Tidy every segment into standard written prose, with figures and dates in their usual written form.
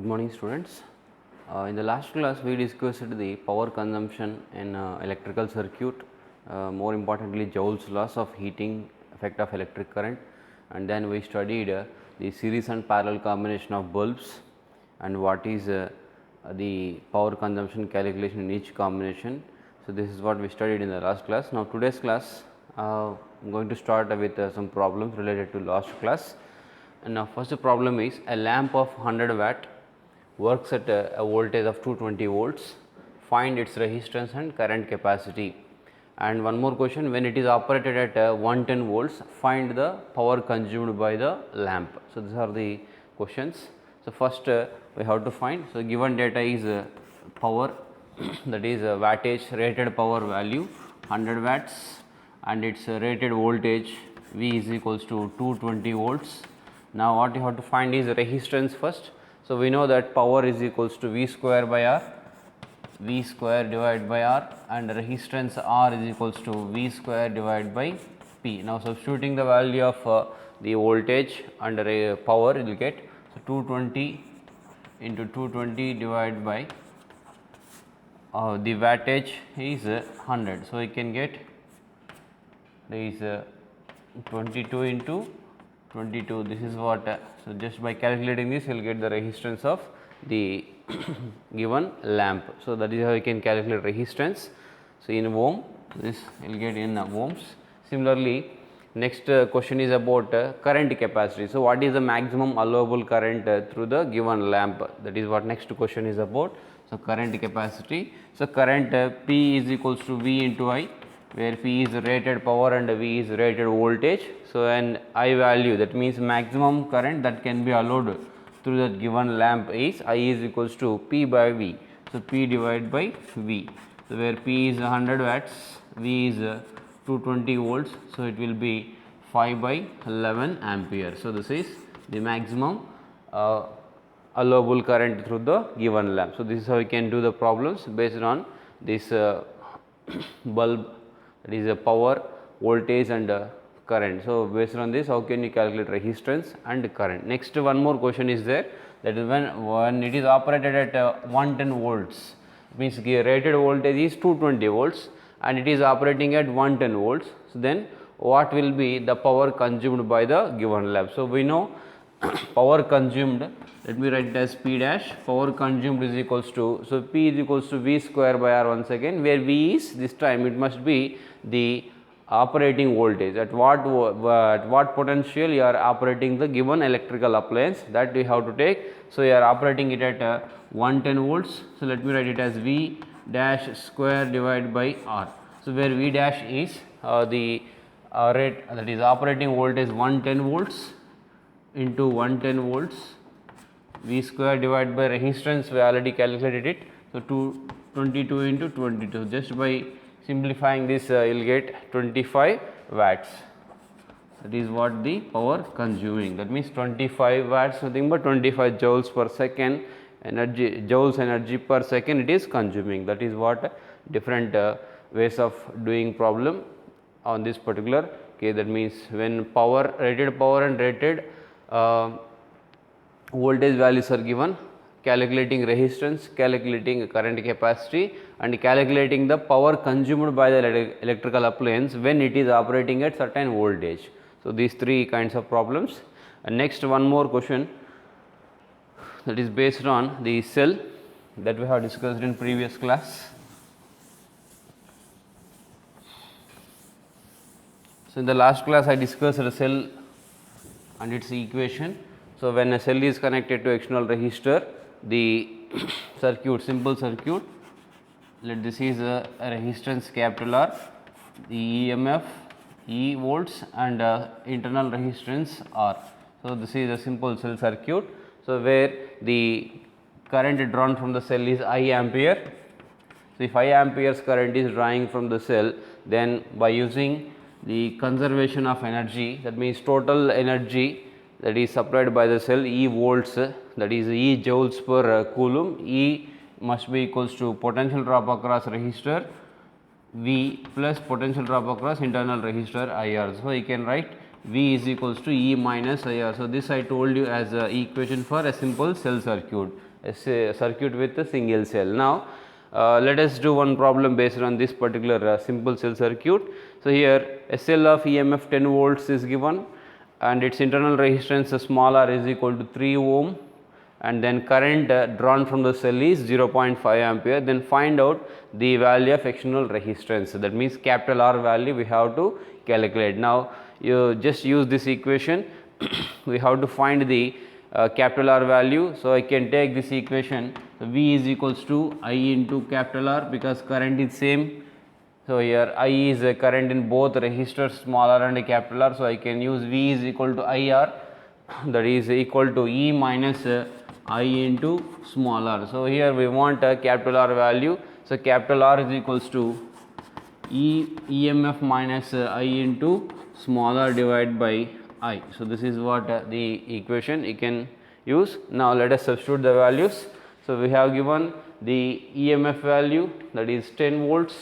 Good morning, students. In the last class we discussed the power consumption in electrical circuit, more importantly Joule's laws of heating effect of electric current, and then we studied the series and parallel combination of bulbs and what is the power consumption calculation in each combination. So, this is what we studied in the last class. Now, today's class I am going to start with some problems related to last class. And now, first problem is a lamp of 100 watt works at a voltage of 220 volts, find its resistance and current capacity. And one more question, when it is operated at 110 volts, find the power consumed by the lamp. So, these are the questions. So, first we have to find, so given data is power that is wattage rated power value 100 watts and its rated voltage V is equals to 220 volts. Now, what you have to find is resistance first. So, we know that power is equals to V square by R, V square divided by R, and resistance R is equals to V square divided by P. Now, substituting the value of the voltage and power, you will get, so 220 into 220 divided by the wattage is 100. So, we can get is 22 into 22, this is what, so just by calculating this you will get the resistance of the given lamp. So, that is how you can calculate resistance. So, in ohm, this you will get in ohms. Similarly, next question is about current capacity. So, what is the maximum allowable current through the given lamp? That is what next question is about. So, current capacity. So, current P is equals to V into I, where P is rated power and V is rated voltage. So, an I value, that means maximum current that can be allowed through that given lamp is I is equals to P by V. So, P divided by V. So, where P is 100 watts, V is 220 volts. So, it will be 5 by 11 ampere. So, this is the maximum allowable current through the given lamp. So, this is how we can do the problems based on this bulb, that is a power, voltage and current. So, based on this how can you calculate resistance and current. Next one more question is there, that is when it is operated at 110 volts, means rated voltage is 220 volts and it is operating at 110 volts. So, then what will be the power consumed by the given lamp. So, we know power consumed, let me write it as P dash, power consumed is equals to, so P is equals to V square by R once again, where V is this time it must be the operating voltage, at what potential you are operating the given electrical appliance, that we have to take. So, you are operating it at 110 volts. So, let me write it as V dash square divided by R. So, where V dash is the rate, that is operating voltage 110 volts into 110 volts, V square divided by resistance, we already calculated it. So, 222 into 22, just by simplifying this you will get 25 watts. That is what the power consuming, that means 25 watts, nothing but 25 joules per second energy, joules energy per second it is consuming. That is what different ways of doing problem on this particular case. That means when power, rated power and rated voltage values are given, calculating resistance, calculating current capacity and calculating the power consumed by the electrical appliance when it is operating at certain voltage. So, these three kinds of problems. And next one more question, that is based on the cell that we have discussed in previous class. So, in the last class I discussed the cell and its equation. So, when a cell is connected to external resistor, the circuit, simple circuit, let this is a resistance capital R, the EMF E volts and internal resistance R. So, this is a simple cell circuit. So, where the current drawn from the cell is I ampere. So, if I amperes current is drawing from the cell, then by using the conservation of energy, that means total energy that is supplied by the cell E volts, that is E joules per coulomb, E must be equals to potential drop across resistor V plus potential drop across internal resistor IR. So, you can write V is equals to E minus IR. So, this I told you as a equation for a simple cell circuit. circuit with a single cell. Now let us do one problem based on this particular simple cell circuit. So here a cell of EMF 10 volts is given and its internal resistance small r is equal to 3 ohm, and then current drawn from the cell is 0.5 ampere. Then find out the value of external resistance. So that means capital R value we have to calculate. Now you just use this equation we have to find the capital R value. So I can take this equation, so V is equals to I into capital R, because current is same. So here I is a current in both resistors small r and capital R. So I can use V is equal to IR, that is equal to E minus I into small r. So here we want a capital R value. So capital R is equals to EMF minus I into small r divided by I. So this is what the equation you can use. Now let us substitute the values. So we have given the EMF value, that is 10 volts,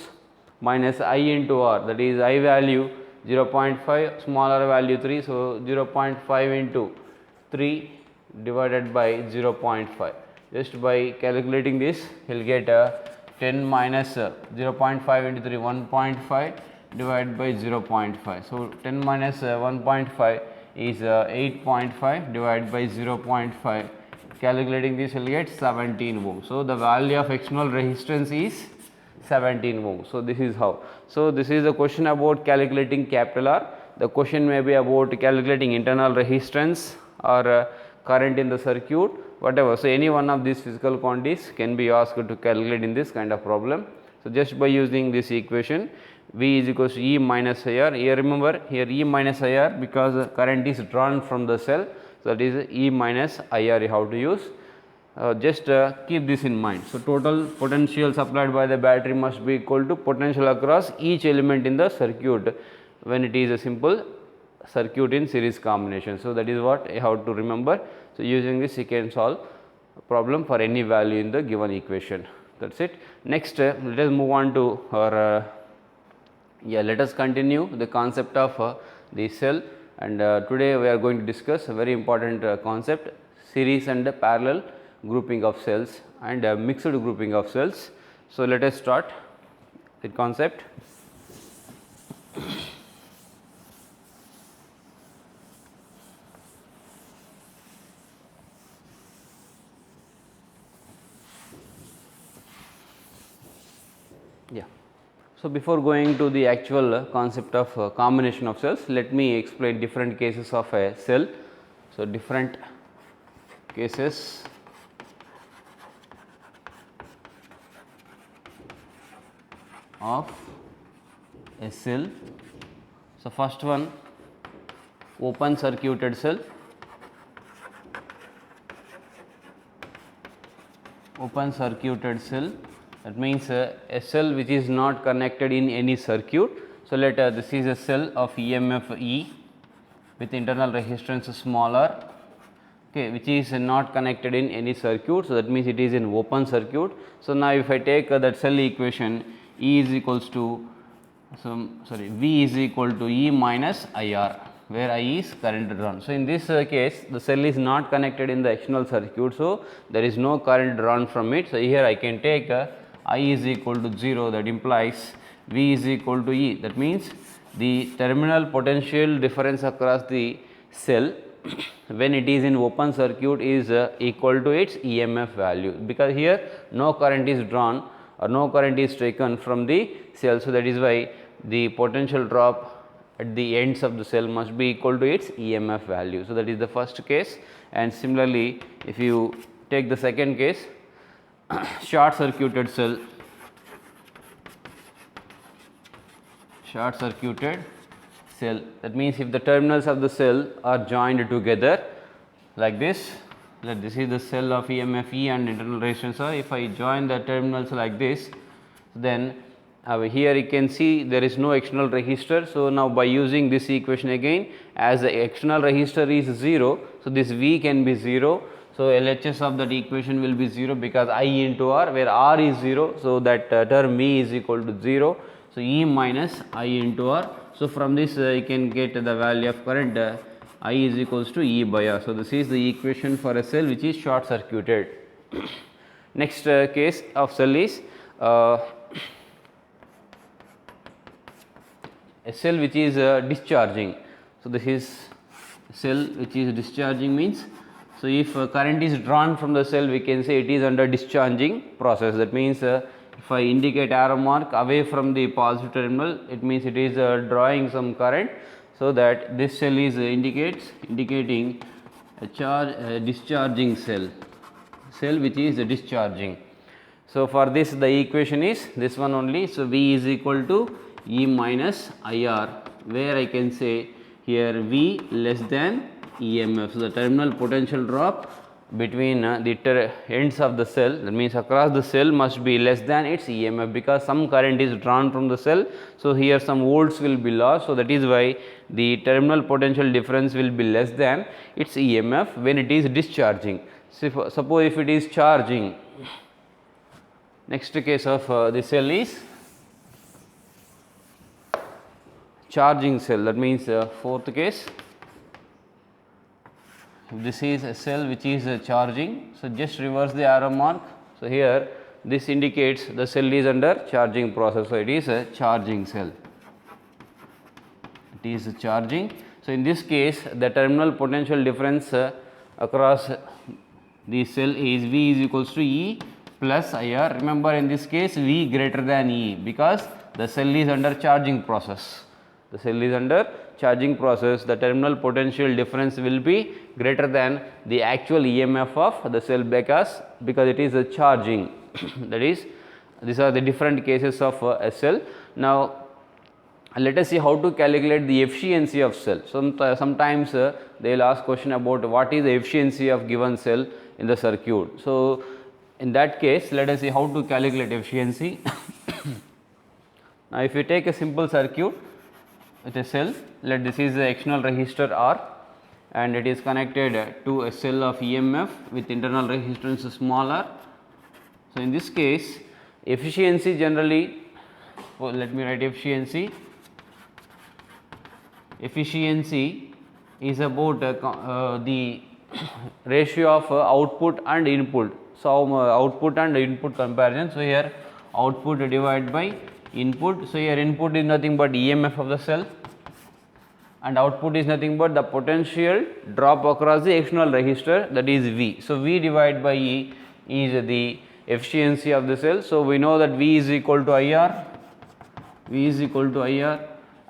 minus I into R, that is I value 0.5, small r value 3. So 0.5 into 3 divided by 0.5. Just by calculating this you will get 10 minus 0.5 into 3, 1.5 divided by 0.5. So 10 minus 1.5 is 8.5 divided by 0.5. Calculating this you will get 17 ohm. So the value of external resistance is 17 ohm. So this is how. So this is a question about calculating capital R. The question may be about calculating internal resistance or current in the circuit, whatever. So any one of these physical quantities can be asked to calculate in this kind of problem. So just by using this equation, V is equals to E minus IR. Here remember, here E minus IR because current is drawn from the cell. So that is E minus IR you have to use. Just keep this in mind. So total potential supplied by the battery must be equal to potential across each element in the circuit when it is a simple circuit in series combination. So that is what you have to remember. So using this you can solve a problem for any value in the given equation. That's it. Next let us move on to our let us continue the concept of the cell, and today we are going to discuss a very important concept, series and parallel grouping of cells and mixed grouping of cells. So let us start the concept. So before going to the actual concept of combination of cells, let me explain different cases of a cell. So different cases of a cell. So first one, open circuited cell. Open circuited cell, that means a cell which is not connected in any circuit. So let this is a cell of EMF E with internal resistance small r, okay, which is not connected in any circuit. So that means it is in open circuit. So now if I take that cell equation, E is equals to V is equal to E minus IR, where I is current drawn. So in this case the cell is not connected in the external circuit, so there is no current drawn from it. So here I can take I is equal to 0, that implies V is equal to E. That means the terminal potential difference across the cell when it is in open circuit is equal to its EMF value, because here no current is drawn or no current is taken from the cell. So that is why the potential drop at the ends of the cell must be equal to its EMF value. So that is the first case, and similarly if you take the second case, short circuited cell. Short circuited cell, that means if the terminals of the cell are joined together like this, like this is the cell of EMF E and internal resistance R. If I join the terminals like this, then here you can see there is no external resistor. So now by using this equation again, as the external resistor is 0, so this V can be 0. So LHS of that equation will be 0 because I into R, where R is 0. So that term V is equal to 0. So E minus I into R. So from this you can get the value of current I is equals to E by R. So this is the equation for a cell which is short circuited. Next case of cell is a cell which is discharging. So, this is cell which is discharging means, so if current is drawn from the cell, we can say it is under discharging process. That means if I indicate arrow mark away from the positive terminal, it means it is drawing some current. So, that this cell is indicating a discharging cell which is discharging. So, for this the equation is this one only. So, V is equal to E minus IR, where I can say here V less than EMF. So, the terminal potential drop between the ends of the cell, that means across the cell, must be less than its EMF, because some current is drawn from the cell. So, here some volts will be lost. So, that is why the terminal potential difference will be less than its EMF when it is discharging. So, suppose if it is charging, next case of the cell is charging cell. That means fourth case, if this is a cell which is charging. So, just reverse the arrow mark. So, here this indicates the cell is under charging process. So, it is a charging cell. It is charging. So, in this case the terminal potential difference across the cell is V is equals to E plus IR. Remember, in this case V greater than E, because the cell is under charging process. The cell is under charging process, the terminal potential difference will be greater than the actual EMF of the cell, because it is a charging. That is, these are the different cases of a cell. Now, let us see how to calculate the efficiency of cell. Sometimes they will ask question about what is the efficiency of given cell in the circuit. So, in that case, let us see how to calculate efficiency. Now, if you take a simple circuit with a cell, let this is the external resistor R, and it is connected to a cell of EMF with internal resistance small r. So, in this case, efficiency generally, let me write efficiency. Efficiency is about the ratio of output and input. So, output and input comparison. So, here output divided by input. So, here input is nothing but EMF of the cell, and output is nothing but the potential drop across the external resistor, that is V. So, V divided by E is the efficiency of the cell. So, we know that V is equal to IR,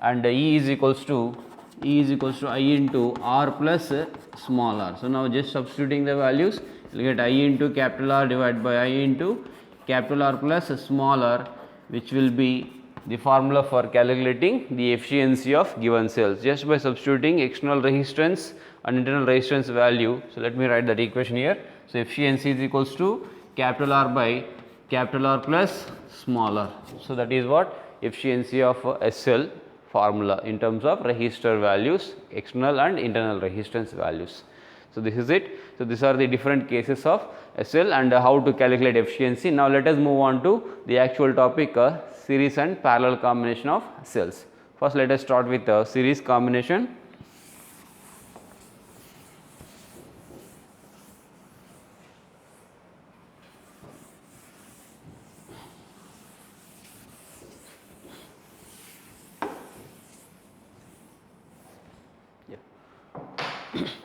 and E is equals to I into R plus small r. So, now just substituting the values, you will get I into capital R divided by I into capital R plus small r, which will be the formula for calculating the efficiency of given cells, just by substituting external resistance and internal resistance value. So, let me write that equation here. So, efficiency is equals to capital R by capital R plus small r. So, that is what efficiency of a cell formula in terms of resistor values, external and internal resistance values. So, this is it. So, these are the different cases of a cell and how to calculate efficiency. Now, let us move on to the actual topic, series and parallel combination of cells. First, let us start with series combination.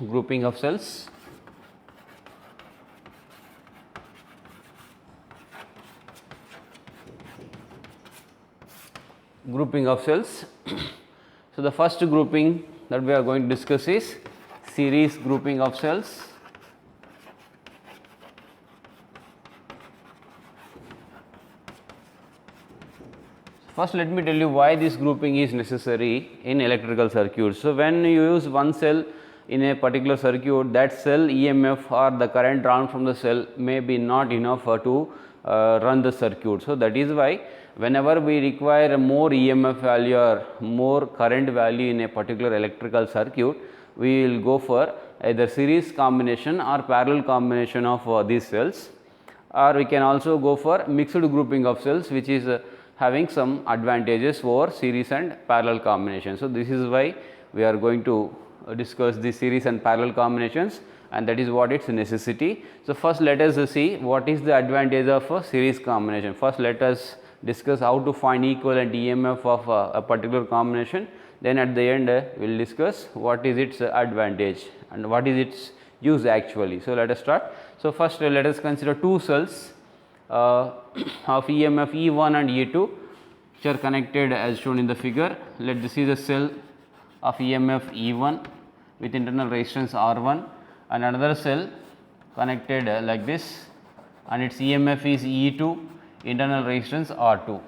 Grouping of cells. Grouping of cells. So, the first grouping that we are going to discuss is series grouping of cells. First, let me tell you why this grouping is necessary in electrical circuits. So, when you use one cell in a particular circuit, that cell EMF or the current drawn from the cell may be not enough to run the circuit. So, that is why whenever we require more EMF value or more current value in a particular electrical circuit, we will go for either series combination or parallel combination of these cells, or we can also go for mixed grouping of cells, which is having some advantages over series and parallel combination. So, this is why we are going to discuss the series and parallel combinations, and that is what its necessity. So, first let us see what is the advantage of a series combination. First let us discuss how to find equivalent EMF of a particular combination, then at the end we will discuss what is its advantage and what is its use actually. So, let us start. So, first let us consider two cells of EMF E1 and E2 which are connected as shown in the figure. Let this is the cell of EMF E1 with internal resistance R1 and another cell connected like this, and its EMF is E2, internal resistance R2.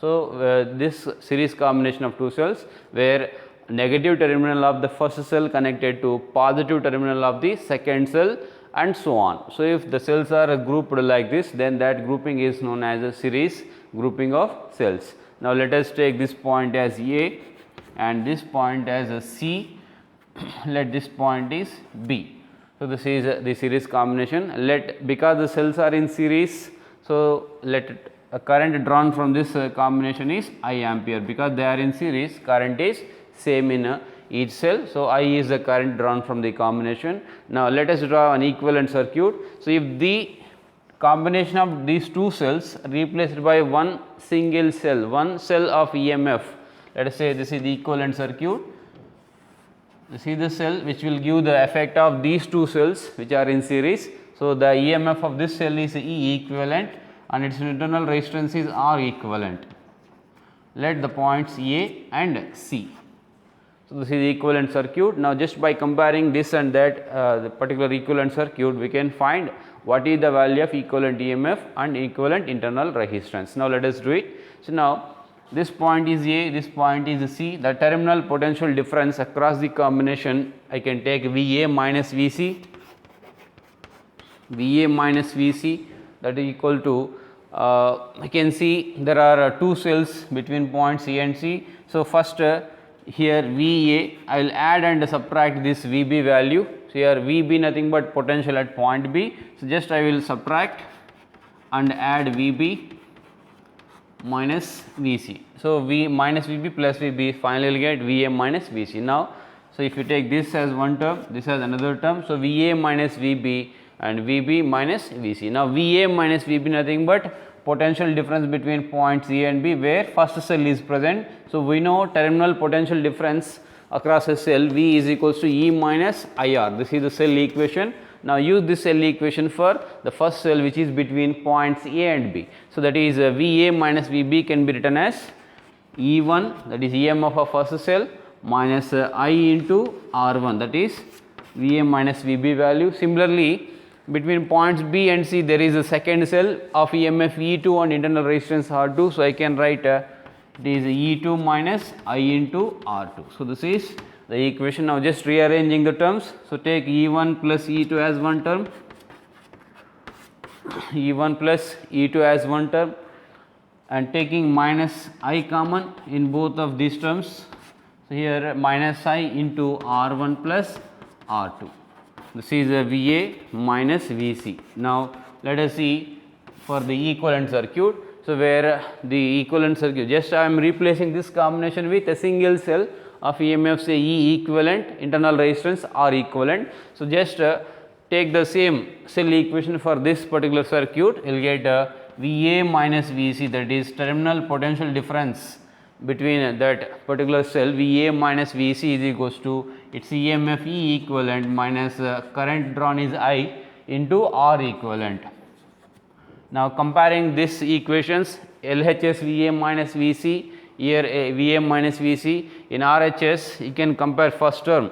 So, this series combination of two cells where negative terminal of the first cell connected to positive terminal of the second cell and so on. So, if the cells are grouped like this, then that grouping is known as a series grouping of cells. Now, let us take this point as A and this point as a C, let this point is B. So, this is the series combination. Because the cells are in series, so let a current drawn from this combination is I ampere, because they are in series, current is same in each cell. So, I is the current drawn from the combination. Now, let us draw an equivalent circuit. So, if the combination of these two cells replaced by one single cell, one cell of EMF, let us say this is the equivalent circuit. This is the cell which will give the effect of these two cells which are in series. So, the EMF of this cell is E equivalent and its internal resistance is R equivalent. Let the points A and C. So, this is the equivalent circuit. Now, just by comparing this and that the particular equivalent circuit, we can find what is the value of equivalent EMF and equivalent internal resistance. Now, let us do it. So, now this point is A, this point is C. The terminal potential difference across the combination, I can take VA minus VC, VA minus VC, that is equal to I can see there are two cells between points A and C. So, first here VA, I will add and subtract this VB value. So, here VB nothing but potential at point B. So, just I will subtract and add VB minus VC. So, V minus VB plus VB, finally will get VA minus VC. Now, so if you take this as one term, this as another term. So, VA minus VB and VB minus VC. Now, VA minus VB nothing but potential difference between points A and B where first cell is present. So, we know terminal potential difference across a cell V is equals to E minus IR. This is the cell equation. Now, use this cell equation for the first cell which is between points A and B. So, that is VA minus VB can be written as E1, that is EMF of first cell, minus I into R1, that is VA minus VB value. Similarly, between points B and C there is a second cell of EMF E2 and internal resistance R2. So, I can write it is E2 minus I into R2. So, this is the equation. Now, just rearranging the terms. So, take E1 plus E2 as one term, E1 plus E2 as one term, and taking minus I common in both of these terms. So, here minus I into R1 plus R2. This is a VA minus VC. Now, let us see for the equivalent circuit. So, where the equivalent circuit, just I am replacing this combination with a single cell of EMF, say E equivalent, internal resistance R equivalent. So, just take the same cell equation for this particular circuit, you will get VA minus VC, that is terminal potential difference between that particular cell VA minus VC is equals to its EMF E equivalent minus current drawn is I into R equivalent. Now, comparing these equations, LHS VA minus VC, here VA minus VC, in RHS you can compare first term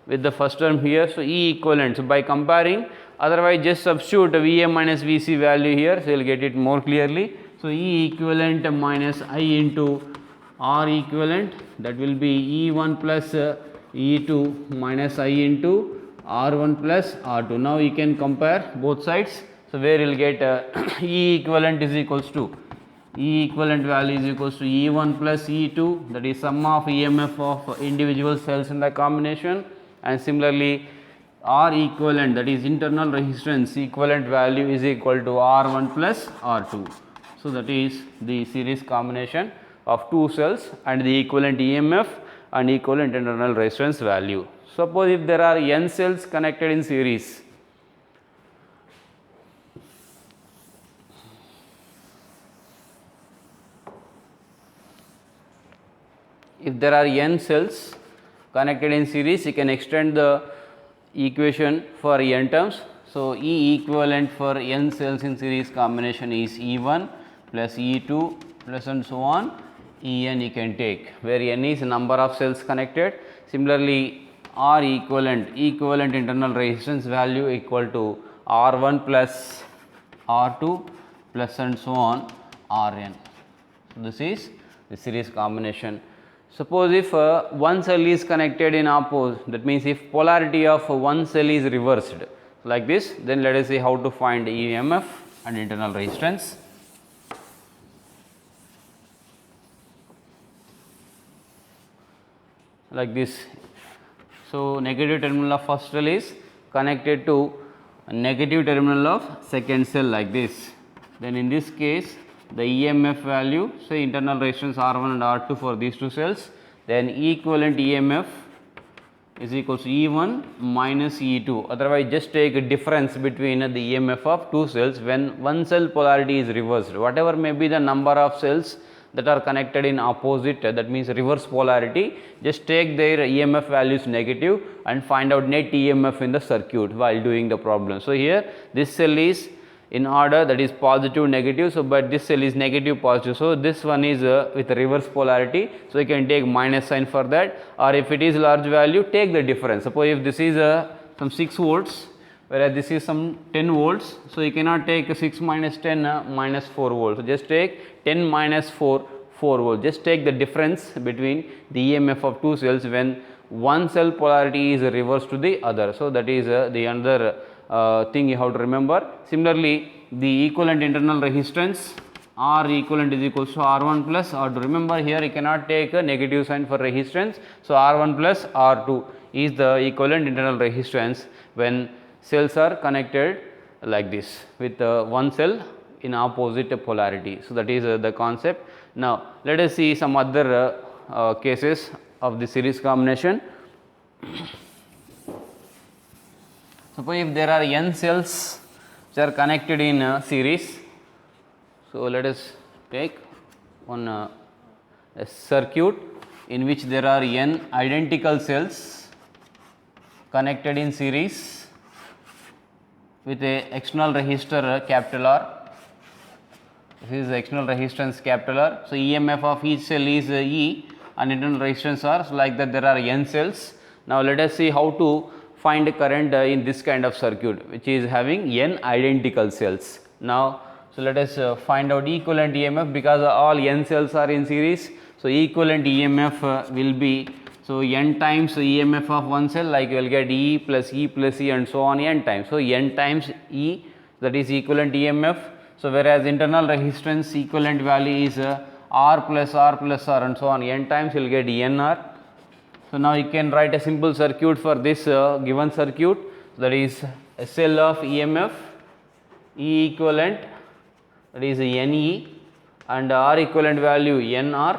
with the first term here. So, E equivalent. So, by comparing, otherwise just substitute VA minus VC value here, so you will get it more clearly. So, E equivalent minus I into R equivalent, that will be E1 plus E2 minus I into R1 plus R2. Now, you can compare both sides. So, where you will get E equivalent is equals to E equivalent value is equals to E1 plus E2, that is sum of EMF of individual cells in the combination, and similarly R equivalent, that is internal resistance equivalent value is equal to R1 plus R2. So, that is the series combination of two cells and the equivalent EMF and equivalent internal resistance value. Suppose if there are n cells connected in series, if there are n cells connected in series, you can extend the equation for n terms. So, E equivalent for n cells in series combination is E1 plus E2 plus and so on, En you can take, where n is number of cells connected. Similarly, R equivalent internal resistance value equal to R1 plus R2 plus and so on Rn. So, this is the series combination. Suppose if one cell is connected in opposite, that means if polarity of one cell is reversed like this, then let us see how to find EMF and internal resistance. Like this. So, negative terminal of first cell is connected to negative terminal of second cell like this. Then in this case, the EMF value, say internal resistance R1 and R2 for these two cells, then equivalent EMF is equals to E1 minus E2. Otherwise, just take a difference between the EMF of two cells when one cell polarity is reversed. Whatever may be the number of cells that are connected in opposite, that means reverse polarity, just take their EMF values negative and find out net EMF in the circuit while doing the problem. So, here this cell is in order, that is positive negative. So, but this cell is negative positive. So, this one is with reverse polarity. So, you can take minus sign for that, or if it is large value, take the difference. Suppose if this is some 6 volts, whereas this is some 10 volts. So, you cannot take 6 minus 10 minus 4 volts. So, just take 10 minus 4 volts. Just take the difference between the EMF of two cells when one cell polarity is reversed to the other. So, that is the another thing you have to remember. Similarly, the equivalent internal resistance R equivalent is equals to R1 plus R2. Remember, here you cannot take a negative sign for resistance. So, R1 plus R2 is the equivalent internal resistance when cells are connected like this with one cell in opposite polarity. So, that is the concept. Now, let us see some other cases of the series combination. Suppose if there are n cells which are connected in series. So, let us take one a circuit in which there are n identical cells connected in series with a external resistor capital R. This is the external resistance capital R. So, EMF of each cell is E and internal resistance R. So, like that there are n cells. Now, let us see how to find current in this kind of circuit which is having n identical cells. Now, so let us find out equivalent EMF because all n cells are in series. So, equivalent EMF will be, so n times EMF of one cell, like you will get E plus E plus E and so on n times. So, n times E, that is equivalent EMF. So, whereas internal resistance equivalent value is R plus R plus R and so on n times, you will get NR. So, now you can write a simple circuit for this given circuit, that is a cell of EMF E equivalent, that is NE, and R equivalent value NR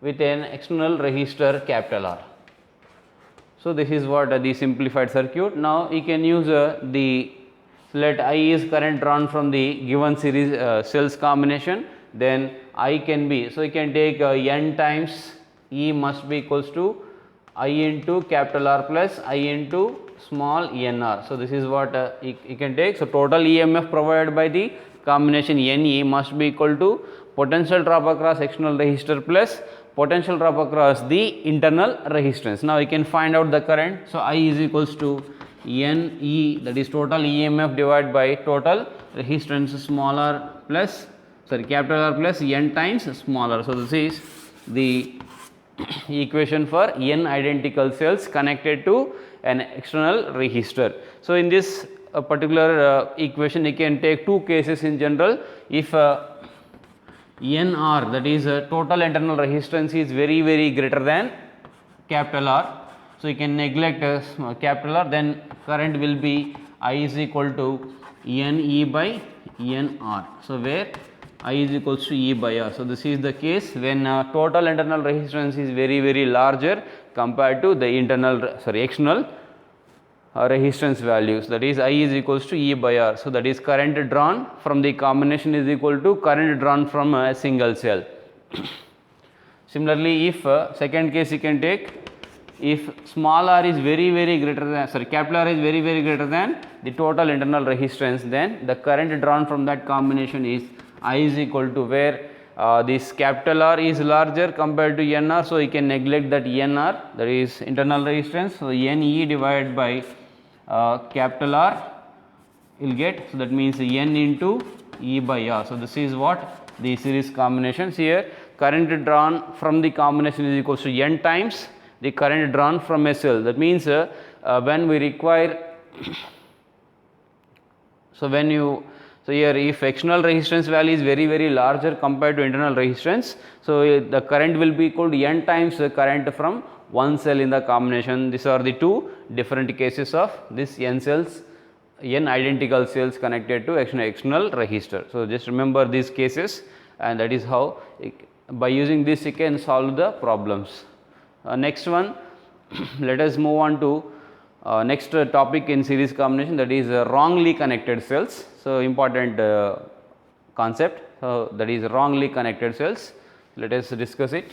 with an external resistor capital R. So, this is what the simplified circuit. Now, you can use let I is current drawn from the given series cells combination, then I can be, so you can take n times E must be equals to I into capital R plus I into small nr. So, this is what you can take. So, total EMF provided by the combination NE must be equal to potential drop across external resistor plus potential drop across the internal resistance. Now, you can find out the current. So, I is equals to NE, that is total EMF divided by total resistance smaller plus, sorry, capital R plus n times smaller. So, this is the equation for n identical cells connected to an external resistor. So, in this particular equation, you can take two cases in general. If NR, that is total internal resistance, is very greater than capital R. So, you can neglect capital R, then current will be I is equal to NE by NR. So, where I is equals to E by R. So, this is the case when total internal resistance is very larger compared to the external resistance values, that is I is equals to E by R. So, that is current drawn from the combination is equal to current drawn from a single cell. Similarly, if second case you can take, if small r is very greater than, capital R is very greater than the total internal resistance, then the current drawn from that combination is I is equal to where this capital R is larger compared to NR, so you can neglect that NR, that is internal resistance. So, NE divided by capital R you will get, so that means N into E by R. So, this is what the series combinations. Here current drawn from the combination is equal to N times the current drawn from a cell. That means when we require so here if external resistance value is very larger compared to internal resistance, so the current will be equal to N times the current from one cell in the combination. These are the two different cases of this N identical cells connected to external resistor. So, just remember these cases, and that is how by using this you can solve the problems. Next one, let us move on to next topic in series combination, that is wrongly connected cells. So, important concept. So, that is wrongly connected cells. Let us discuss it.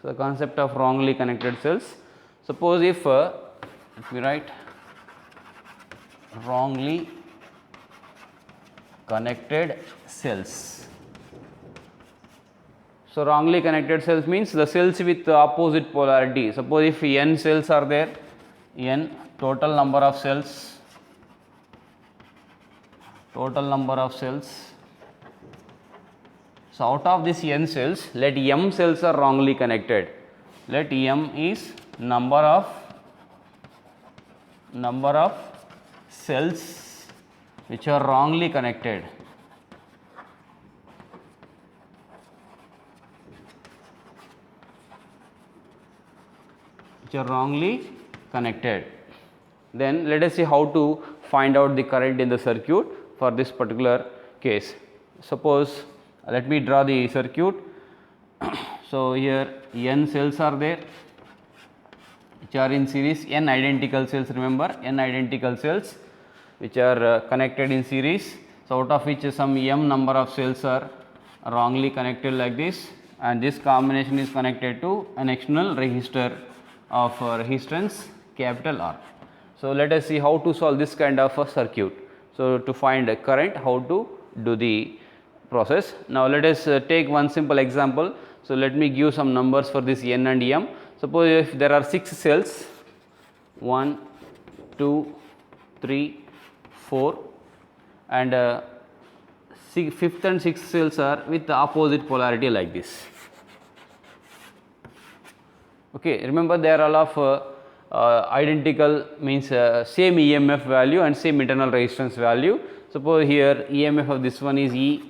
So, the concept of wrongly connected cells. Suppose if let me write wrongly connected cells. So, wrongly connected cells means the cells with opposite polarity. Suppose if N cells are there, N total number of cells, so out of this N cells, let M cells are wrongly connected. Let M is number of cells which are wrongly connected. Then let us see how to find out the current in the circuit for this particular case. Suppose let me draw the circuit. So, here N cells are there which are in series, N identical cells, remember N identical cells which are connected in series. So, out of which some M number of cells are wrongly connected like this, and this combination is connected to an external resistor of resistance capital R. So, let us see how to solve this kind of a circuit. So, to find a current, how to do the process. Now, let us take one simple example. So, let me give some numbers for this N and M. Suppose if there are 6 cells, 1, 2, 3, 4, and fifth and sixth cells are with the opposite polarity like this. Okay, remember they are all of identical, means same EMF value and same internal resistance value. Suppose here EMF of this one is E.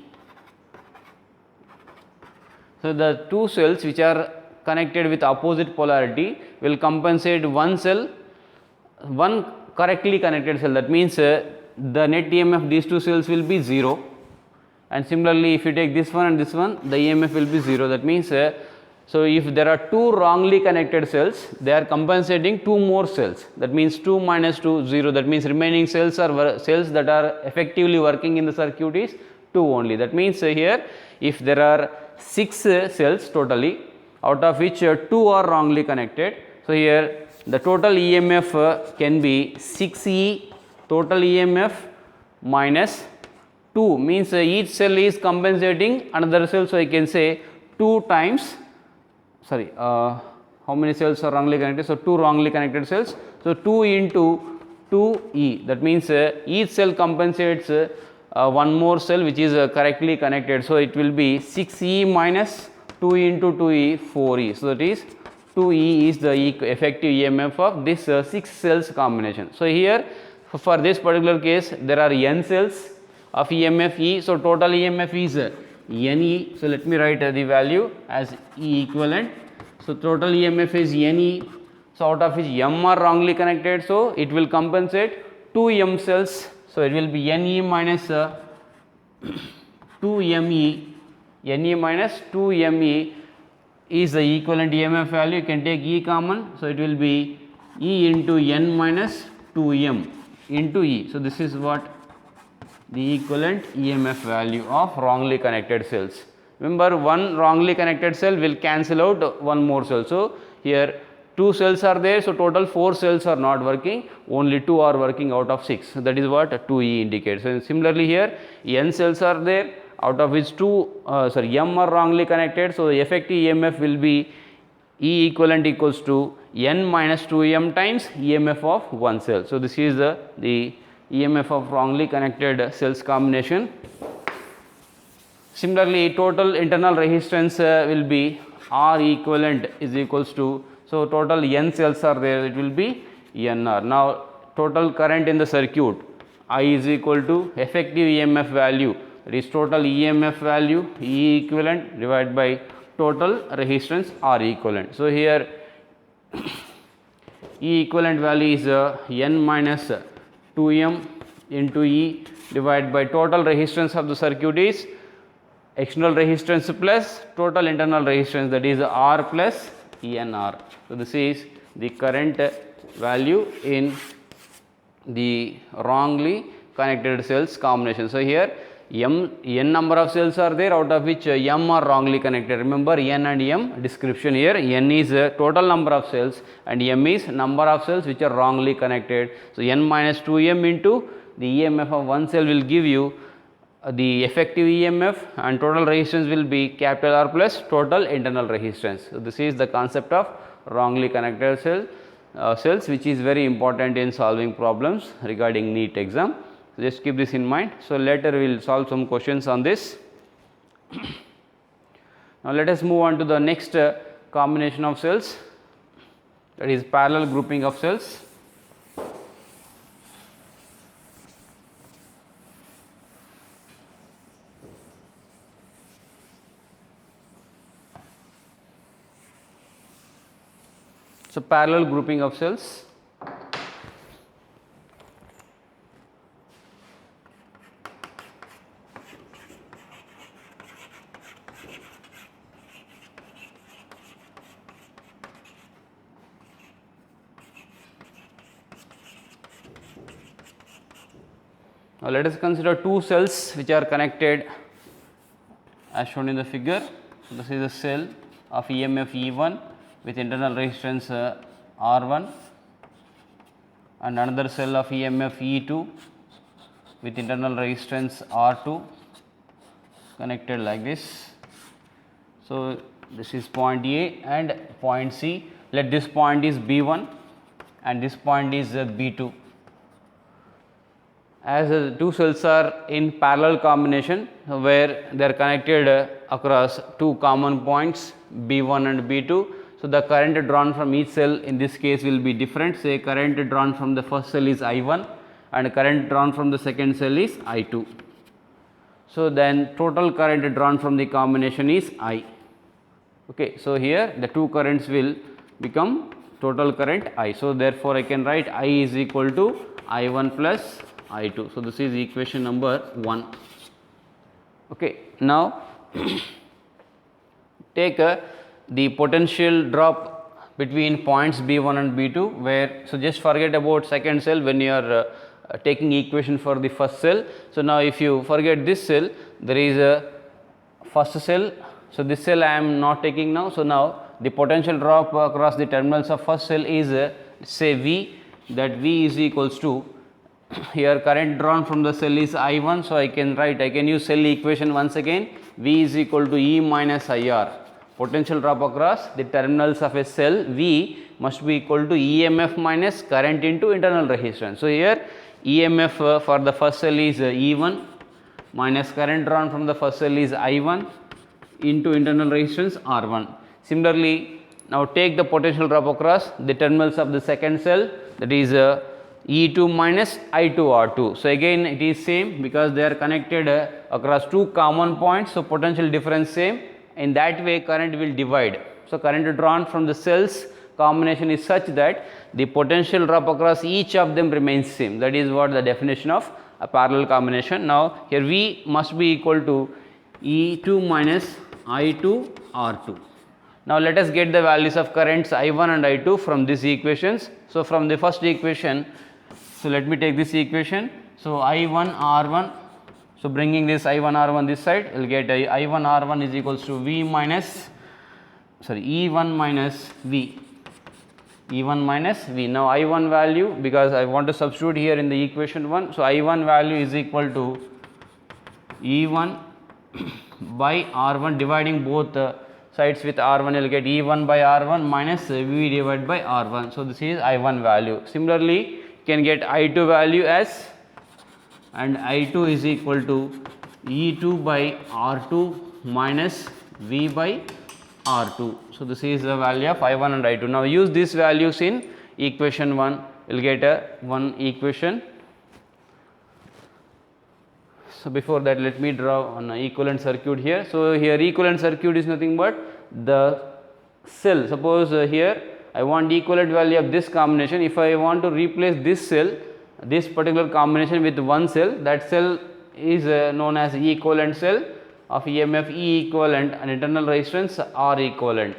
So, the two cells which are connected with opposite polarity will compensate one cell, one correctly connected cell, that means the net EMF of these two cells will be 0, and similarly if you take this one and this one, the EMF will be 0, that means so if there are two wrongly connected cells, they are compensating two more cells, that means 2 minus 2 0, that means remaining cells are cells that are effectively working in the circuit is 2 only. That means here if there are 6 cells totally, out of which 2 are wrongly connected. So, here the total EMF can be 6E total EMF minus 2, means each cell is compensating another cell. So, I can say 2 times, how many cells are wrongly connected? So, 2 wrongly connected cells. So, 2 into 2E, that means each cell compensates one more cell which is correctly connected. So, it will be 6E minus 2 into 2E 4E. So, that is 2E is the effective EMF of this 6 cells combination. So, here for this particular case there are N cells of EMF E. So, total EMF is NE. So, let me write the value as E equivalent. So, total EMF is NE So out of which m are wrongly connected, so it will compensate 2 m cells. So it will be Ne minus 2Me, Ne minus 2Me is the equivalent EMF value. You can take E common, so it will be E into N minus 2M into E. So this is what the equivalent EMF value of wrongly connected cells. Remember, one wrongly connected cell will cancel out one more cell. So here 2 cells are there, so total 4 cells are not working, only 2 are working out of 6. So that is what 2E indicates. And similarly here N cells are there, out of which M are wrongly connected, so the effective EMF will be E equivalent equals to N minus 2M times EMF of one cell. So this is the EMF of wrongly connected cells combination. Similarly, total internal resistance will be R equivalent is equals to, so total N cells are there, it will be NR. Now total current in the circuit, I is equal to effective EMF value, that is total EMF value E equivalent divided by total resistance R equivalent. So here E equivalent value is N minus 2M into E divided by total resistance of the circuit is external resistance plus total internal resistance, that is R plus ENR. So this is the current value in the wrongly connected cells combination. So here n number of cells are there, out of which m are wrongly connected. Remember, n and m description here, n is total number of cells and m is number of cells which are wrongly connected. So n minus 2m into the EMF of one cell will give you the effective EMF, and total resistance will be capital R plus total internal resistance. So this is the concept of wrongly connected cells, which is very important in solving problems regarding NEET exam. So just keep this in mind. So later we will solve some questions on this. Now let us move on to the next combination of cells, that is parallel grouping of cells. So parallel grouping of cells. Now let us consider two cells which are connected as shown in the figure. So this is a cell of EMF E1 with internal resistance R1, and another cell of EMF E2 with internal resistance R2, connected like this. So this is point A and point C. Let this point is B1 and this point is B2. As two cells are in parallel combination where they are connected across two common points B1 and B2, so the current drawn from each cell in this case will be different. Say current drawn from the first cell is I1 and current drawn from the second cell is I2. So then total current drawn from the combination is I. Okay, so here the two currents will become total current I. So therefore I can write I is equal to I1 plus I2. So this is equation number 1. Okay, now take the potential drop between points B1 and B2, where, so just forget about second cell when you are taking equation for the first cell. So now if you forget this cell, there is a first cell. So this cell I am not taking now. So now the potential drop across the terminals of first cell is say V, that V is equals to, here current drawn from the cell is I1, so I can use cell equation once again. V is equal to E minus IR. Potential drop across the terminals of a cell V must be equal to EMF minus current into internal resistance. So here EMF for the first cell is E1 minus current drawn from the first cell is I1 into internal resistance R1. Similarly, now take the potential drop across the terminals of the second cell, that is E2 minus I2 R2. So again it is same because they are connected across two common points, so potential difference same. In that way current will divide. So current drawn from the cells combination is such that the potential drop across each of them remains same. That is what the definition of a parallel combination. Now here V must be equal to E2 minus I2 R2. Now let us get the values of currents I1 and I2 from these equations. So from the first equation, so let me take this equation. So I1 R1, so bringing this I1 R1 this side, you will get I1 R1 is equals to E1 minus V. E1 minus V. Now I1 value, because I want to substitute here in the equation 1, so I1 value is equal to E1 by R1, dividing both sides with R1, you will get E1 by R1 minus V divided by R1. So this is I1 value. Similarly, you can get I2 value as, and I2 is equal to E2 by R2 minus V by R2. So this is the value of I1 and I2. Now use these values in equation 1, you will get one equation. So before that, let me draw an equivalent circuit here. So here equivalent circuit is nothing but the cell. Suppose here I want equivalent value of this combination. If I want to replace this cell, this particular combination with one cell, that cell is known as equivalent cell of EMF E equivalent and internal resistance R equivalent.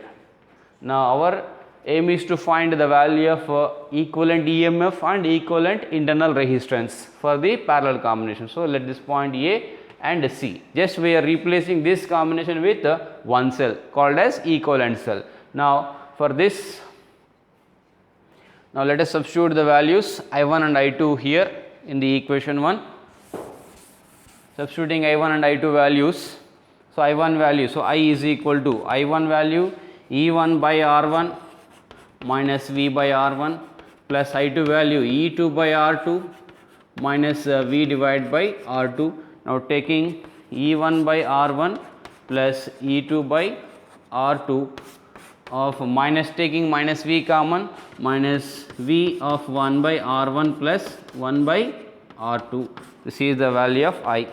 Now our aim is to find the value of equivalent EMF and equivalent internal resistance for the parallel combination. So let this point A and C. Just we are replacing this combination with one cell called as equivalent cell. Now for this, now let us substitute the values I1 and I2 here in the equation 1. Substituting I1 and I2 values. So I1 value, so I is equal to I1 value E1 by R1 minus V by R1 plus I2 value E2 by R2 minus V divided by R2. Now taking E1 by R1 plus E2 by R2 of minus, taking minus V common, minus V of 1 by R1 plus 1 by R2. This is the value of I.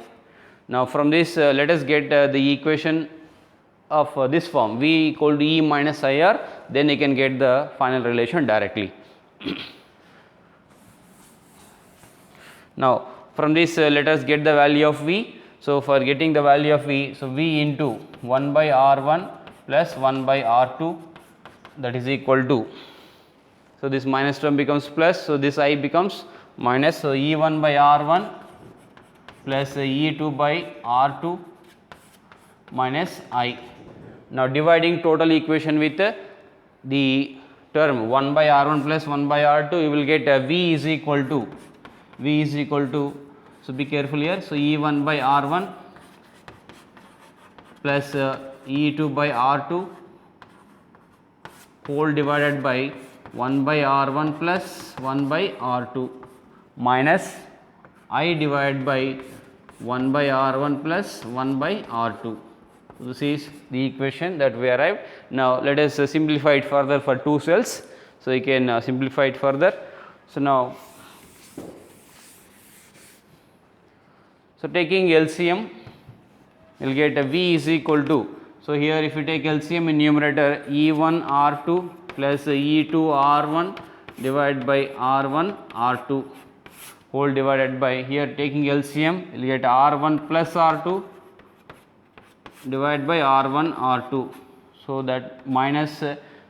Now from this let us get the equation of this form, V equal to E minus IR, then you can get the final relation directly. Now from this let us get the value of V. So for getting the value of V, so V into 1 by R1 plus 1 by R2, that is equal to, so this minus term becomes plus, so this I becomes minus, so E1 by R1 plus E2 by R2 minus I. Now dividing total equation with the term 1 by R1 plus 1 by R2, you will get V is equal to, so be careful here, so E1 by R1 plus E2 by R2 whole divided by 1 by R1 plus 1 by R2 minus I divided by 1 by R1 plus 1 by R2. This is the equation that we arrived. Now let us simplify it further for two cells. So you can simplify it further. So now, so taking LCM, you will get a V is equal to, so here if you take LCM in numerator, E1 R2 plus E2 R1 divided by R1 R2 whole divided by, here taking LCM, you will get R1 plus R2 divided by R1 R2. So that minus,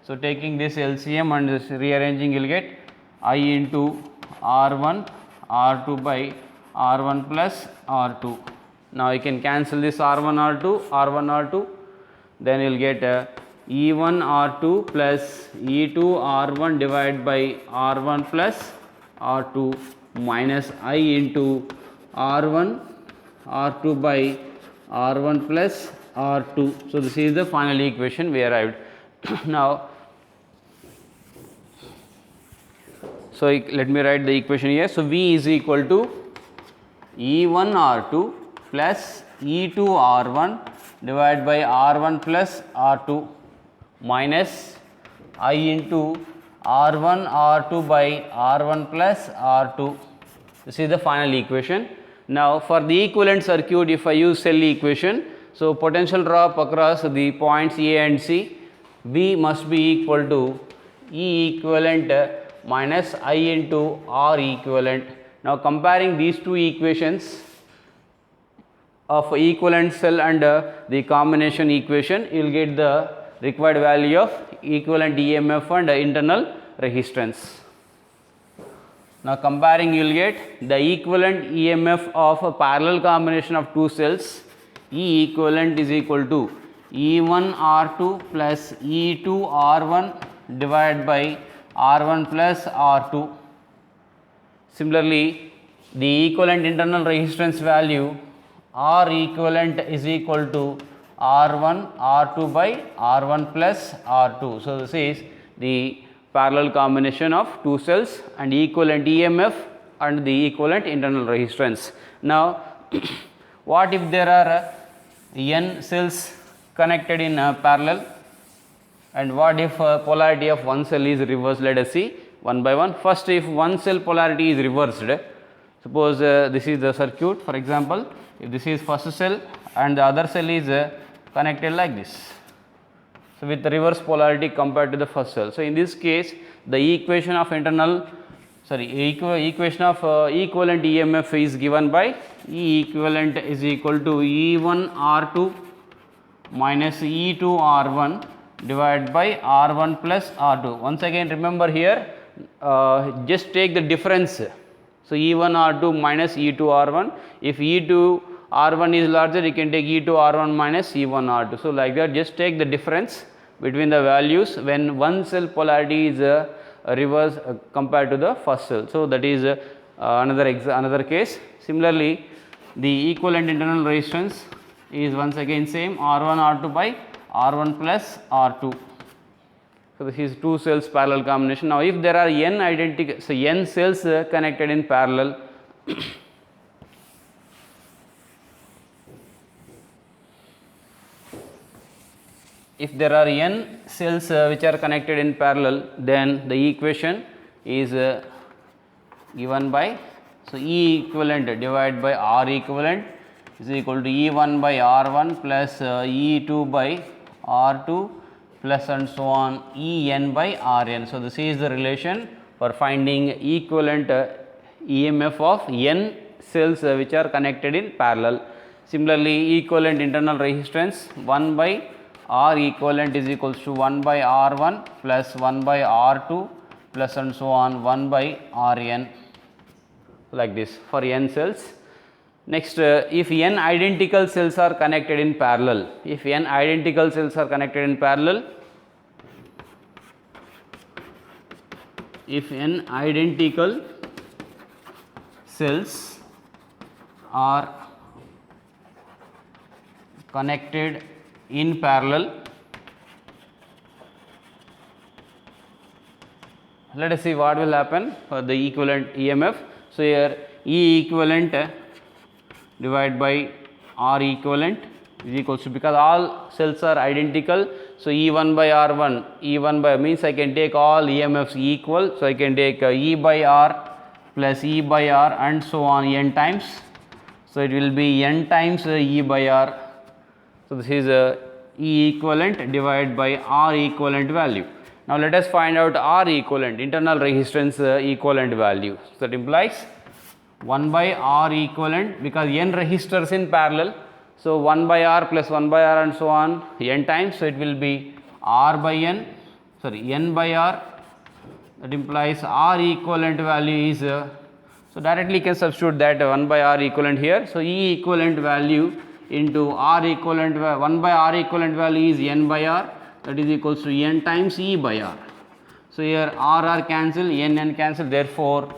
so taking this LCM and this rearranging, you will get I into R1 R2 by R1 plus R2. Now you can cancel this R1 R2, then you will get E1 R2 plus E2 R1 divided by R1 plus R2 minus I into R1 R2 by R1 plus R2. So this is the final equation we arrived. Now, so let me write the equation here. So V is equal to E1 R2 plus E2 R1 divided by R1 plus R2 minus I into R1 R2 by R1 plus R2. This is the final equation. Now for the equivalent circuit, if I use cell equation, so potential drop across the points A and C, V must be equal to E equivalent minus I into R equivalent. Now comparing these two equations of equivalent cell and the combination equation, you will get the required value of equivalent EMF and internal resistance. Now comparing, you will get the equivalent EMF of a parallel combination of two cells. E equivalent is equal to E1 R2 plus E2 R1 divided by R1 plus R2. Similarly, the equivalent internal resistance value R equivalent is equal to R1 R2 by R1 plus R2. So this is the parallel combination of two cells and equivalent EMF and the equivalent internal resistance. Now what if there are n cells connected in parallel, and what if polarity of one cell is reversed? Let us see one by one. First, if one cell polarity is reversed, suppose this is the circuit, for example, if this is first cell and the other cell is connected like this, so with the reverse polarity compared to the first cell. So in this case, the equation of equivalent EMF is given by E equivalent is equal to E1 R2 minus E2 R1 divided by R1 plus R2. Once again, remember here, just take the difference. So E1 R2 minus E2 R1. If E2 R1 is larger, you can take E2 R1 minus E1 R2. So like that, just take the difference between the values when one cell polarity is reverse compared to the first cell. So that is another case. Similarly, the equivalent internal resistance is once again same, R1 R2 by R1 plus R2. So this is two cells parallel combination. Now if there are n cells connected in parallel, if there are n cells which are connected in parallel, then the equation is given by, so E equivalent divided by R equivalent is equal to E1 by R1 plus E2 by R2 plus and so on En by Rn. So this is the relation for finding equivalent EMF of n cells which are connected in parallel. Similarly, equivalent internal resistance 1 by R equivalent is equals to 1 by R1 plus 1 by R2 plus and so on 1 by Rn, like this for n cells. Next, if n identical cells are connected in parallel, if n identical cells are connected in parallel, if n identical cells are connected in parallel, let us see what will happen for the equivalent EMF. So here E equivalent divided by R equivalent is equals to, because all cells are identical, so E1 by R1, E1 by means I can take all EMFs equal, so I can take E by R plus E by R and so on n times. So it will be n times E by R. So this is E equivalent divided by R equivalent value. Now let us find out R equivalent, internal resistance equivalent value. So that implies 1 by R equivalent, because n resistors in parallel, so 1 by R plus 1 by R and so on n times, so it will be R by n, n by R. That implies R equivalent value is, so directly you can substitute that 1 by R equivalent here. So E equivalent value into R equivalent, 1 by R equivalent value is n by R, that is equals to n times E by R. So here R cancel, n cancel, therefore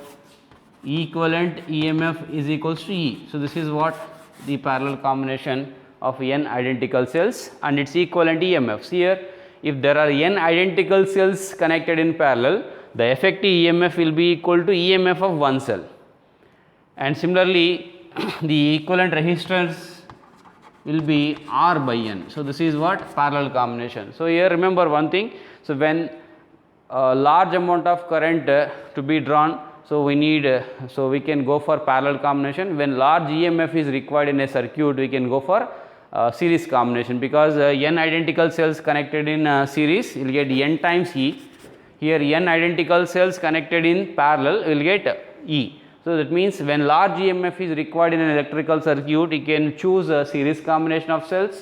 equivalent EMF is equals to E. So this is what the parallel combination of n identical cells and its equivalent EMFs. Here if there are n identical cells connected in parallel, the effective EMF will be equal to EMF of one cell, and similarly the equivalent resistance will be R by n. So this is what parallel combination. So here remember one thing, so when a large amount of current to be drawn, so we need, so we can go for parallel combination. When large EMF is required in a circuit, we can go for series combination, because n identical cells connected in series, you will get n times E. here n identical cells connected in parallel will get E. So, that means when large EMF is required in an electrical circuit, you can choose a series combination of cells.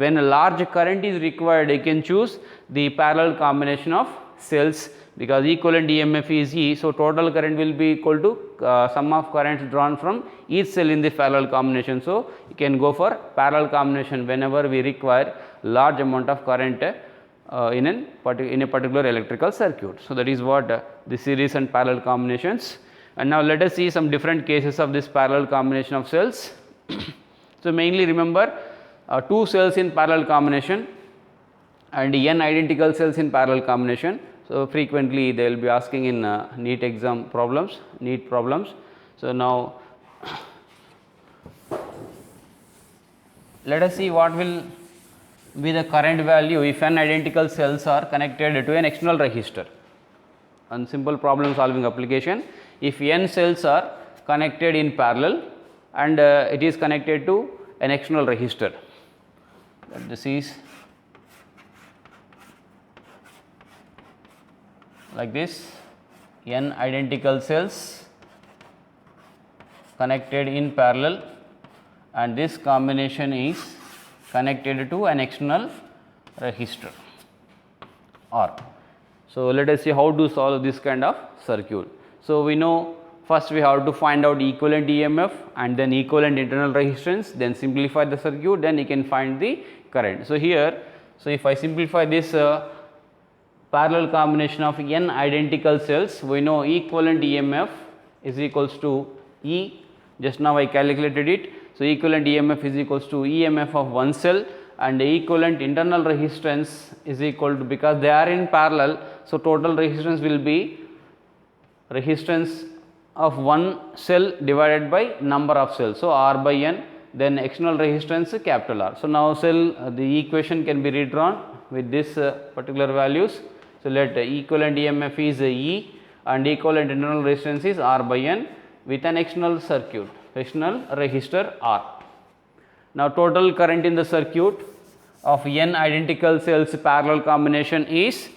When a large current is required, you can choose the parallel combination of cells, because equivalent EMF is E. So, total current will be equal to sum of currents drawn from each cell in the parallel combination. So, you can go for parallel combination whenever we require large amount of current in a particular electrical circuit. So, that is what the series and parallel combinations. And now, let us see some different cases of this parallel combination of cells. So, mainly remember 2 cells in parallel combination and n identical cells in parallel combination. So, frequently they will be asking in NEET exam problems, NEET problems. So, now let us see what will be the current value if n identical cells are connected to an external resistor. On simple problem solving application, if n cells are connected in parallel and it is connected to an external resistor, this is like this, n identical cells connected in parallel and this combination is connected to an external resistor R. So, let us see how to solve this kind of circuit. So, we know first we have to find out equivalent EMF and then equivalent internal resistance, then simplify the circuit, then you can find the current. So, here, so if I simplify this parallel combination of n identical cells, we know equivalent EMF is equals to E, just now I calculated it. So, equivalent EMF is equals to EMF of one cell and equivalent internal resistance is equal to, because they are in parallel, so total resistance will be resistance of one cell divided by number of cells. So, R by N, then external resistance capital R. So, now cell the equation can be redrawn with this particular values. So, let equivalent EMF is E and equivalent internal resistance is R by N with an external circuit, external resistor R. Now, total current in the circuit of n identical cells parallel combination is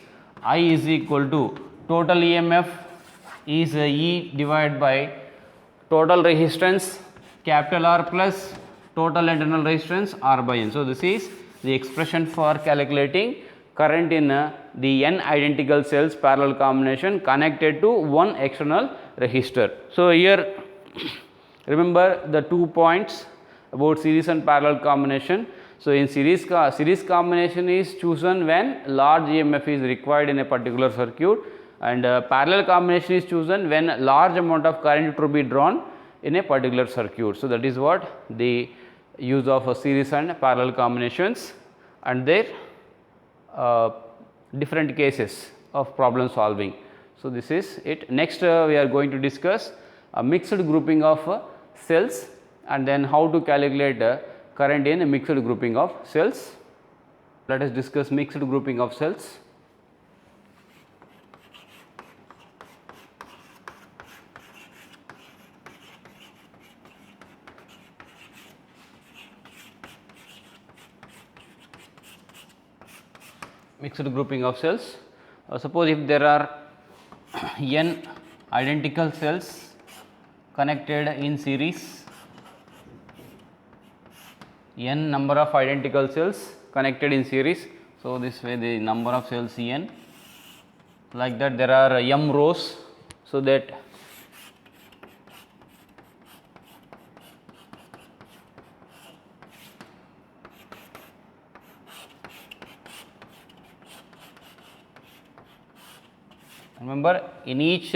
I is equal to total EMF is E divided by total resistance capital R plus total internal resistance R by N. So, this is the expression for calculating current in the n identical cells parallel combination connected to one external resistor. So, here remember the 2 points about series and parallel combination. So, in series combination is chosen when large EMF is required in a particular circuit, and parallel combination is chosen when large amount of current to be drawn in a particular circuit. So, that is what the use of a series and parallel combinations and their different cases of problem solving. So, this is it. Next we are going to discuss a mixed grouping of cells and then how to calculate current in a mixed grouping of cells. Let us discuss mixed grouping of cells. Mixed grouping of cells. Suppose if there are n identical cells connected in series, n number of identical cells connected in series. So, this way the number of cells n, like that there are m rows. So, that remember in each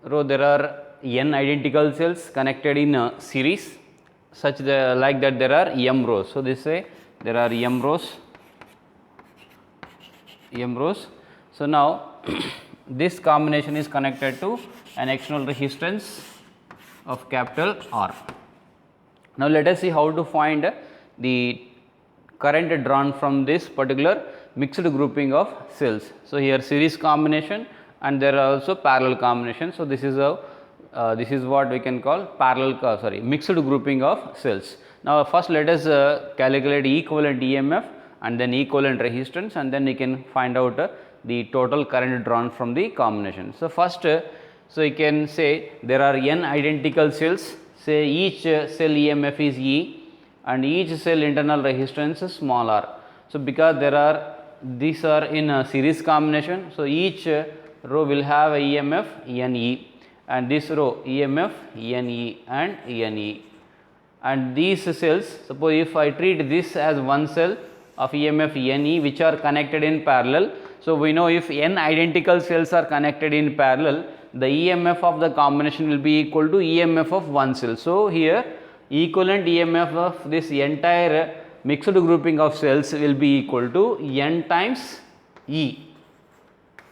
row there are n identical cells connected in series, such that like that there are m rows. So, this way there are m rows. So, now this combination is connected to an external resistance of capital R. Now, let us see how to find the current drawn from this particular mixed grouping of cells. So, here series combination and there are also parallel combination. So, this is a this is what we can call mixed grouping of cells. Now, first let us calculate equivalent EMF and then equivalent resistance, and then we can find out the total current drawn from the combination. So, first so you can say there are n identical cells, say each cell EMF is E and each cell internal resistance is small r. So, because there are these are in a series combination, so each row will have a EMF NE and this row EMF NE and NE. And these cells, suppose if I treat this as one cell of EMF NE which are connected in parallel. So, we know if n identical cells are connected in parallel, the EMF of the combination will be equal to EMF of one cell. So, here equivalent EMF of this entire mixed grouping of cells will be equal to n times E,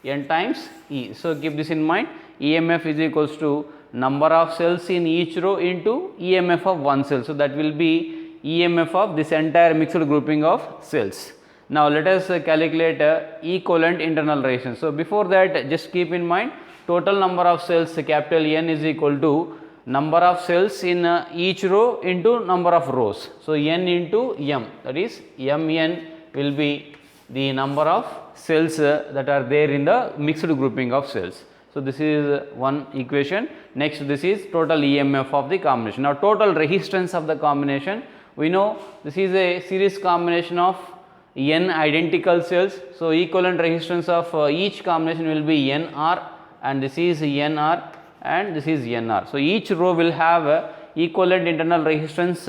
n times E. So, keep this in mind, EMF is equals to number of cells in each row into EMF of one cell. So, that will be EMF of this entire mixed grouping of cells. Now, let us calculate equivalent internal resistance. So, before that just keep in mind total number of cells capital N is equal to number of cells in each row into number of rows. So, N into M, that is Mn will be the number of cells that are there in the mixed grouping of cells. So, this is one equation. Next, this is total EMF of the combination. Now, total resistance of the combination, we know this is a series combination of n identical cells. So, equivalent resistance of each combination will be Nr and this is Nr and this is Nr. So, each row will have equivalent internal resistance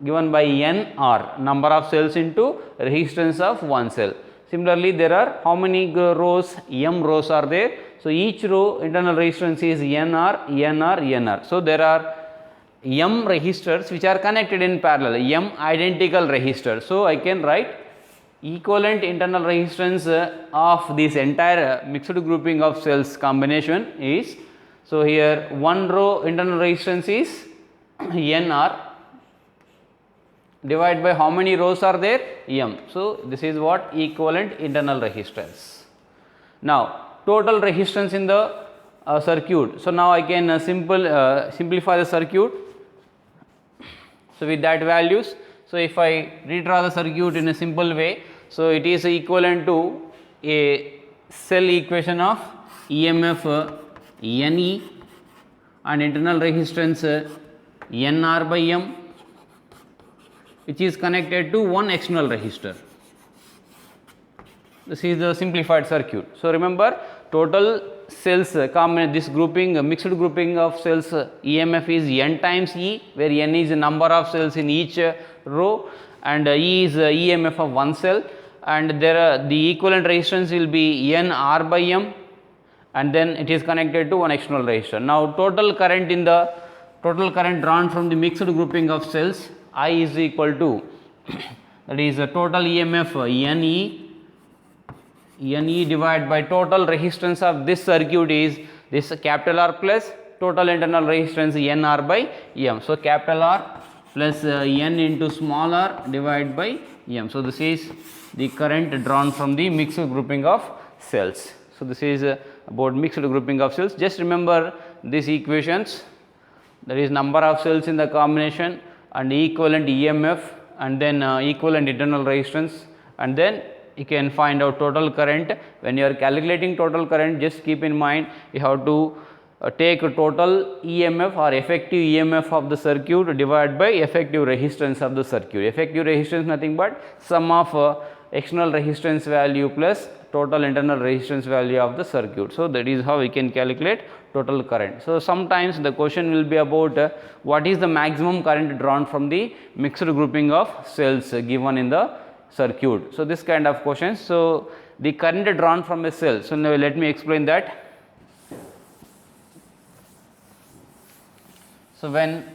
given by Nr, number of cells into resistance of one cell. Similarly, there are how many rows? M rows are there. So, each row internal resistance is Nr, Nr, Nr. So, there are M resistors which are connected in parallel, M identical resistors. So, I can write equivalent internal resistance of this entire mixed grouping of cells combination is, so here one row internal resistance is Nr divided by how many rows are there? M. So, this is what equivalent internal resistance. Now, total resistance in the circuit. So, now I can simplify the circuit. So, with that values, so if I redraw the circuit in a simple way, so it is equivalent to a cell equation of EMF NE and internal resistance NR by M, which is connected to one external resistor. This is the simplified circuit. So, remember total cells this grouping mixed grouping of cells EMF is N times E, where N is the number of cells in each row and E is EMF of one cell, and there the equivalent resistance will be N R by M and then it is connected to one external resistor. Now, total current drawn from the mixed grouping of cells I is equal to that is the total EMF NE divided by total resistance of this circuit is this capital R plus total internal resistance NR by M. So, capital R plus N into small r divided by M. So, this is the current drawn from the mixed grouping of cells. So, this is about mixed grouping of cells. Just remember these equations, that is number of cells in the combination and equivalent EMF and then equivalent internal resistance, and then you can find out total current. When you are calculating total current, just keep in mind you have to take total EMF or effective EMF of the circuit divided by effective resistance of the circuit. Effective resistance nothing but sum of external resistance value plus total internal resistance value of the circuit. So, that is how we can calculate total current. So, sometimes the question will be about what is the maximum current drawn from the mixed grouping of cells given in the circuit. So, this kind of questions. So, the current drawn from a cell. So, now let me explain that. So, when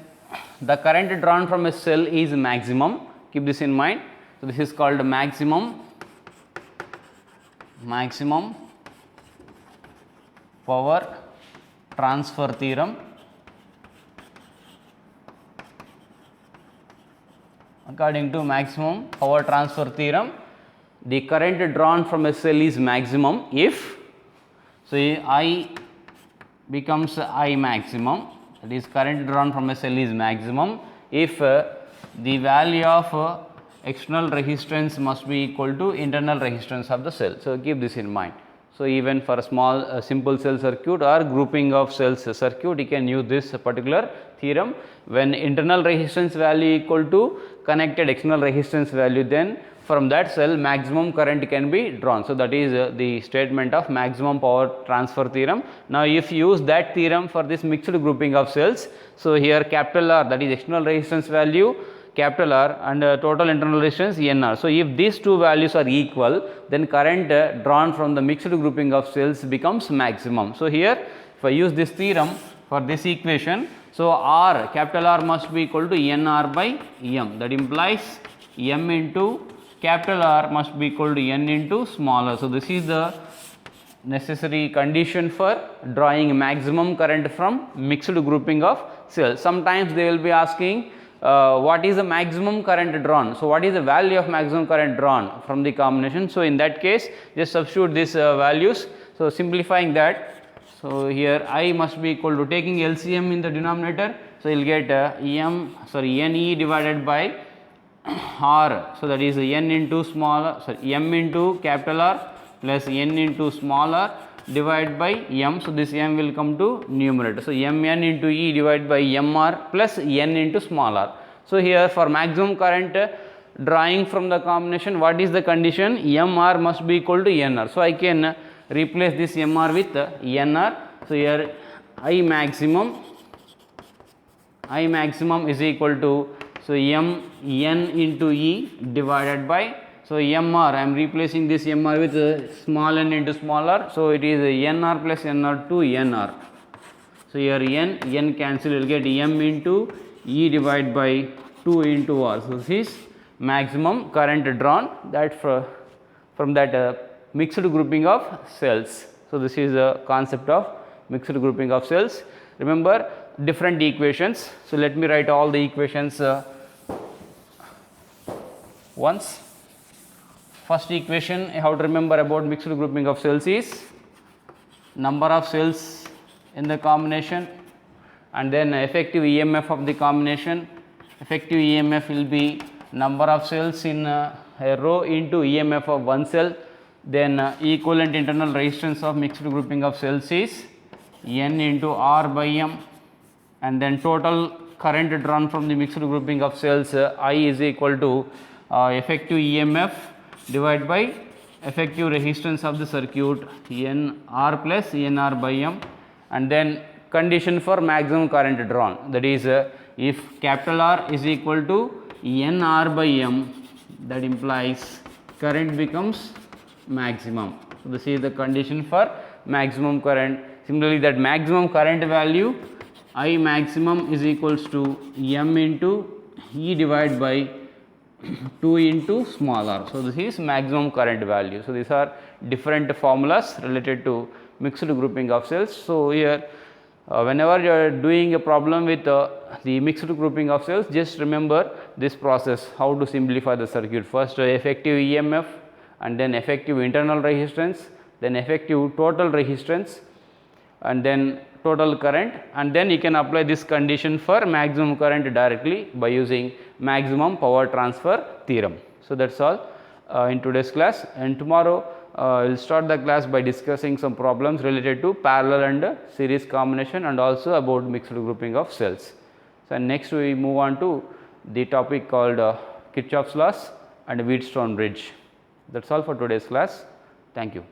the current drawn from a cell is maximum, keep this in mind. So, this is called maximum power transfer theorem. According to maximum power transfer theorem, the current drawn from a cell is maximum if, so I becomes I maximum, that is current drawn from a cell is maximum if the value of external resistance must be equal to internal resistance of the cell. So, keep this in mind. So, even for a small simple cell circuit or grouping of cells circuit, you can use this particular theorem. When internal resistance value equal to connected external resistance value, then from that cell maximum current can be drawn. So, that is the statement of maximum power transfer theorem. Now, if you use that theorem for this mixed grouping of cells, so here capital R, that is external resistance value capital R, and total internal resistance NR. So, if these two values are equal, then current drawn from the mixed grouping of cells becomes maximum. So, here if I use this theorem for this equation, so R, capital R must be equal to NR by M, that implies M into capital R must be equal to N into small r. So, this is the necessary condition for drawing maximum current from mixed grouping of cells. Sometimes they will be asking what is the maximum current drawn. So, what is the value of maximum current drawn from the combination. So, in that case just substitute these values. So, simplifying that, so here I must be equal to, taking LCM in the denominator, so you will get NE divided by R. So, that is N into M into capital R plus N into small r divided by M. So, this M will come to numerator. So, Mn into E divided by Mr plus N into small r. So, here for maximum current drawing from the combination, what is the condition? Mr must be equal to Nr. So, I can replace this Mr with Nr. So, here I maximum is equal to, so Mn into E divided by, so Mr, I am replacing this Mr with small n into small r. So, it is Nr plus Nr to Nr. So, here n cancel, you will get M into E divided by 2 into R. So, this is maximum current drawn that from that mixed grouping of cells. So, this is the concept of mixed grouping of cells. Remember different equations. So, let me write all the equations once. First equation I have to remember about mixed grouping of cells is number of cells in the combination, and then effective EMF of the combination. Effective EMF will be number of cells in a row into EMF of one cell. Then equivalent internal resistance of mixed grouping of cells is N into R by M, and then total current drawn from the mixed grouping of cells I is equal to effective EMF divided by effective resistance of the circuit Nr plus Nr by M, and then condition for maximum current drawn, that is if capital R is equal to Nr by M, that implies current becomes maximum. So, this is the condition for maximum current. Similarly, that maximum current value I maximum is equals to M into E divided by 2 into small r. So, this is maximum current value. So, these are different formulas related to mixed grouping of cells. So, here whenever you are doing a problem with the mixed grouping of cells, just remember this process, how to simplify the circuit. First effective EMF, and then effective internal resistance, then effective total resistance, and then total current, and then you can apply this condition for maximum current directly by using maximum power transfer theorem. So, that is all in today's class, and tomorrow we will start the class by discussing some problems related to parallel and series combination, and also about mixed grouping of cells. So, and next we move on to the topic called Kirchhoff's laws and Wheatstone bridge. That is all for today's class. Thank you.